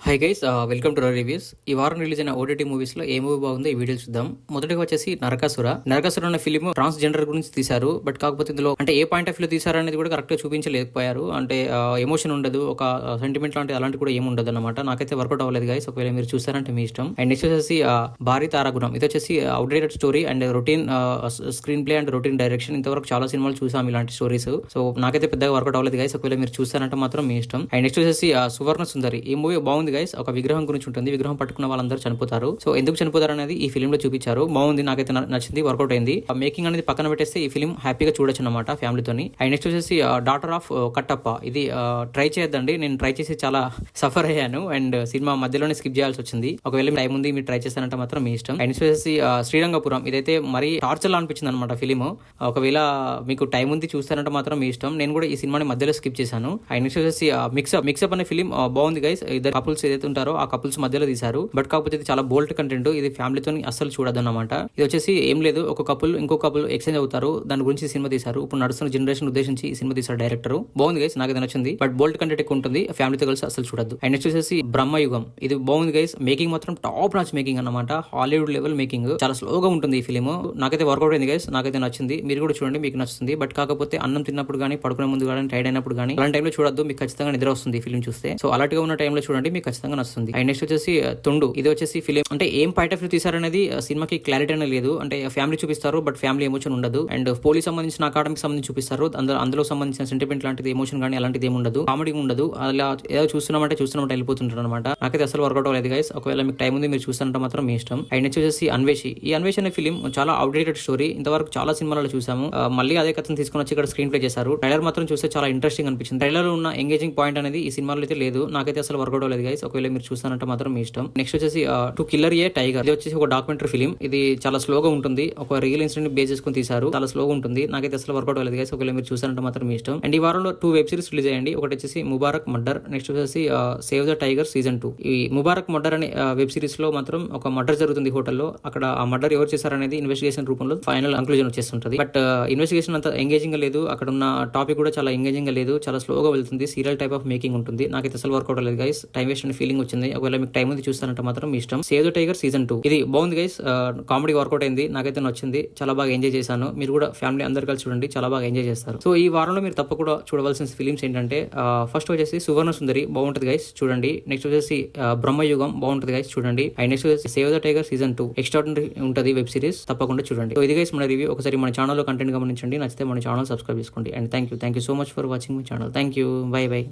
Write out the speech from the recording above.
Hi guys, welcome two reviews. ఈ వారం release అయిన ఓటీటీ మూవీస్ లో ఏ మూవీ బాగుందో ఈ వీడియో చూద్దాం. మొదటిగా వచ్చేసి నరకాసుర అనే ఫిలిం ట్రాన్స్ జెండర్ గురించి తీశారు. బట్ కాకపోతే ఇందులో అంటే ఏ పాయింట్ ఆఫ్ వ్యూ తీసారు అనేది కూడా కరెక్ట్ గా చూపించలేకపోయారు. అంటే ఎమోషన్ ఉండదు, ఒక సెంటిమెంట్ లాంటి అలాంటి కూడా ఏమి ఉండదు అనమాట. నాకైతే వర్కౌట్ అవ్వలేదు గైస్. ఒకవేళ మీరు చూసారంటే మీ ఇష్టం. అండ్ నెక్స్ట్ వచ్చేసి భారీ తారాగుణం. ఇది వచ్చేసి outdated story and routine screen play and routine direction. ఇంతవరకు చాలా సినిమాలు చూసాం ఇలాంటి స్టోరీస్. సో నాకైతే పెద్దగా వర్కౌట్ అవ్వలేదు గైస్. ఒకవేళ మీరు చూసారంటే మాత్రం మీ ఇష్టం. అండ్ నెక్స్ట్ వచ్చేసి సువర్ణ సుందరి. ఈ మూవీ బాగుంది గైస్. ఒక విగ్రహం గురించి ఉంటుంది. విగ్రహం పట్టుకున్న వాళ్ళందరూ చనిపోతారు. సో ఎందుకు చనిపోతారు అనేది ఈ ఫిల్మ్ లో చూపించారు. బాగుంది, నాకైతే నచ్చింది, వర్కౌట్ అయింది. మేకింగ్ అనేది పక్కన పెట్టేస్తే ఈ ఫిల్మ్ హ్యాపీగా చూడొచ్చు అనమాట ఫ్యామిలీతోని. అండ్ నెక్స్ట్ వచ్చేసి డాటర్ ఆఫ్ కట్టప్ప. ఇది ట్రై చేయొద్దండి, నేను ట్రై చేసి చాలా సఫర్ అయ్యాను అండ్ సినిమా మధ్యలోనే స్కిప్ చేయాల్సి వచ్చింది. ఒకవేళ టైం ఉంది మీరు ట్రై చేస్తారంటే మాత్రం మీ ఇష్టం. అండ్ నెక్స్ట్ వచ్చేసి శ్రీరంగపురం. ఇదైతే మరీ టార్చర్ లా అనిపించింది అనమాట ఫిలిం. ఒకవేళ మీకు టైం ఉంది చూస్తారంటే మాత్రం మీ ఇష్టం. నేను కూడా ఈ సినిమాని మధ్యలో స్కిప్ చేశాను. అండ్ నెక్స్ట్ వచ్చేసి మిక్సప్ అనే ఫిలిం బాగుంది గైస్. ఇద్దరు కపుల్స్ ఏదైతే ఉంటారో ఆ కపుల్స్ మధ్యలో తీశారు. బట్ కాకపోతే ఇది చాలా బోల్డ్ కంటెంట్. ఇది ఫ్యామిలీతో అస్సలు చూడదు అనమాట. ఇది వచ్చేసి ఏం లేదు, ఒక కపుల్ ఇంకో కపుల్ ఎక్స్చేంజ్ అవుతారు, దాని గురించి సినిమా తీశారు. ఇప్పుడు నడుస్తున్న జనరేషన్ ఉద్దేశించి ఈ సినిమా తీశారు డైరెక్టర్. బాగుంది గైస్, నాకు నచ్చింది. బట్ బోల్డ్ కంటెంట్ ఎక్కువ ఉంటుంది, ఫ్యామిలీతో కలిసి అసలు చూడద్దు. అండ్ నెక్స్ట్ వచ్చేసి బ్రహ్మయుగం. ఇది బాగుంది గైస్. మేకింగ్ మాత్రం టాప్ నాచ్ మేకింగ్ అనమాట. Hollywood level making. చాలా స్లోగా ఉంటుంది ఈ ఫిలిం. నాకైతే వర్కౌట్ అయింది గైస్, నాకైతే నచ్చింది. మీరు కూడా చూడండి, మీకు నచ్చుతుంది. బట్ కాకపోతే అన్నం తిన్నప్పుడు కానీ, పడుకునే ముందు కానీ, టైడ్ అయినప్పుడు కానీ అలాంటి టైంలో చూడద్దు, మీకు ఖచ్చితంగా నిద్ర వస్తుంది ఈ ఫిలిం చూస్తే. సో అలాంటిగా ఉన్న టైంలో చూడండి, మీకు ఖచ్చితంగా నచ్చుతుంది. అండ్ నెక్స్ట్ వచ్చేసి తొండు. ఇది వచ్చేసి ఫిలిం అంటే ఏం పాయింట్ ఆఫ్ వ్యూ తీసారనేది సినిమాకి క్లారిటీ అనేది లేదు. అంటే ఫ్యామిలీ చూపిస్తారు, బట్ ఫ్యామిలీ ఎమోషన్ ఉండదు. అండ్ పోలీస్ సంబంధించిన అకాడమిక్ సంబంధించి చూపిస్తారు, అందులో సంబంధించిన సెంటిమెంట్ లాంటిది ఎమోషన్ కానీ అలాంటిది ఏమి ఉండదు. కామెడీ ఉండదు. అలా ఏదో చూస్తున్నామంటే వెళ్ళిపోతుంటారు అనమాట. నాకైతే అసలు వర్కౌట్ అవ్వలేదు గైస్. ఒకవేళ మీకు టైం ఉంది మీరు చూస్తారంటే మాత్రం మీ ఇష్టం. అండ్ నెక్స్ట్ వచ్చేసి అన్వేషి. ఈ అన్వేషి అనే ఫిలిం చాలా అవుట్డేటెడ్ స్టోరీ. ఇంతవరకు చాలా సినిమాలలో చూసాము. మళ్ళీ అదే కథను తీసుకొని వచ్చి ఇక్కడ స్క్రీన్ ప్లే చేశారు. ట్రైలర్ మాత్రం చూస్తే చాలా ఇంట్రెస్టింగ్ అనిపించింది. ట్రైలర్ ఉన్న ఎంగేజింగ్ పాయింట్ అనేది ఈ సినిమాలో అయితే లేదు. నాకైతే అసలు వర్కౌట్ అవ్వలేదు గైస్. ఒకవేళ మీరు చూస్తారంటే మాత్రం మీ ఇష్టం. నెక్స్ట్ వచ్చేసి టు కిల్లర్ ఏ టైగర్. ఇది వచ్చేసి ఒక డాక్యుమెంటరీ ఫిలిం. ఇది చాలా స్లోగా ఉంటుంది. ఒక రియల్ ఇన్సిడెంట్ బేస్ చేసుకుని తీశారు. చాలా స్లోగా ఉంటుంది. నాకైతే అసలు వర్కౌట్ అవ్వలేదు గైస్. ఒకవేళ మీరు చూసారంటే మాత్రం మీ ఇష్టం. అండ్ ఈ వారంలో 2 వెబ్ సిరీస్ రిలీజ్ అయ్యండి. ఒకటి వచ్చేసి ముబారక్ మర్డర్. నెక్స్ట్ వచ్చేసి సేవ్ ద టైగర్ సీజన్ 2. ఈ ముబారక్ మర్డర్ అనే వెబ్ సిరీస్ లో మాత్రం ఒక మర్డర్ జరుగుతుంది హోటల్లో. అక్కడ ఆ మర్డర్ ఎవరు చేశారనేది ఇన్వెస్టిగేషన్ రూపంలో ఫైనల్ కంక్లూజన్ వచ్చేస్తుంటుంది. బట్ ఇన్వెస్టిగేషన్ అంత ఎంగేజింగ్ గా లేదు. అక్కడ ఉన్న టాపిక్ కూడా చాలా ఎంగేజింగ్ గా లేదు. చాలా స్లోగా వెళ్తుంది. సీరియల్ టైప్ ఆఫ్ మేకింగ్ ఉంటుంది. నాకైతే అసలు వర్కౌట్ అవ్వలేదు గైస్. టైం వేస్ట్ అనే ఫీలింగ్ వచ్చింది. ఒకవేళ మీకు టైం ఉంది చూస్తారంటే మాత్రం మీ ఇష్టం. Save the tiger season 2. ఇది బాగుంది గైస్. కామెడీ వర్కౌట్ అయింది. నాకైతే నచ్చింది. చాలా బాగా ఎంజాయ్ చేశాను. మీరు కూడా ఫ్యామిలీ అందరు కలిసి చూడండి, చాలా బాగా ఎంజాయ్ చేస్తారు. సో ఈ వారంలో మీరు తప్పకుండా చూడవలసిన ఫిలిమ్స్ ఏంటంటే ఫస్ట్ వచ్చేసి సువర్ణ సుందరి బాగుంటుంది గైస్, చూడండి. నెక్స్ట్ వచ్చేసి బ్రహ్మయుగం బాగుంటుంది గైస్, చూడండి. అండ్ నెక్స్ట్ వచ్చేసి save the tiger season 2 extraordinary ఉంటుంది వెబ్ సిరీస్, తప్పకుండా చూడండి. సో ఇది గైస్ మన రివ్యూ. ఒకసారి మన ఛానల్లో కంటెంట్ గమనించండి. నచ్చితే మన ఛానల్ సబ్స్క్రైబ్ చేసుకోండి. And thank you so much for watching my channel. Thank you, by by.